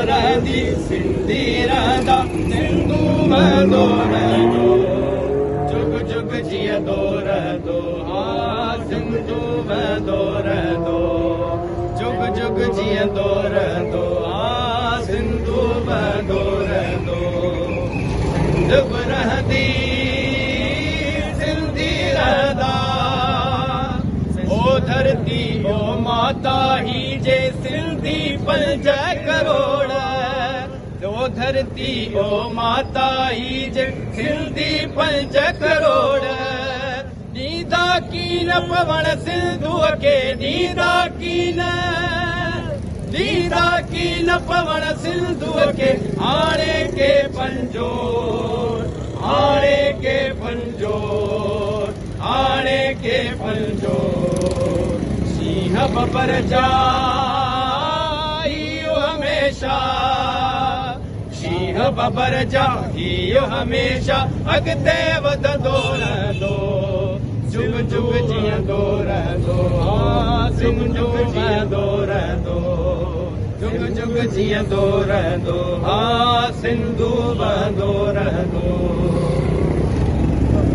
रहंदी सिंधी रहंदा सिंधू वहंदो रहंदो जुग जुग जीअंदो रहंदो हा सिंधू वहंदो रहंदो जुग जुग जीअंदो रहंदो हा सिंधू वहंदो रहंदो सिंध बि रहंदी सिंधी रहंदा ओ धरती ओ माता ही जे सिंधी 5 करोड़ ओ धरती ओ माता ही जे सिंधी 5 करोड़ नींदा की न पवण सिंधूअ खे नींदा की न पवण सिंधूअ खे हाणे के पंजो हाणे के पंजो हाणे के पंजो सिंह बबर जा इहो हमेशा सिंह बबर जा इहो हमेशा अॻिते वधंदो रहंदो जुग जुग जीअंदो रहंदो हा जुग जुग जीअंदो रहंदो जुग जुग जीअंदो रहंदो हा सिंधू वहंदो रहंदो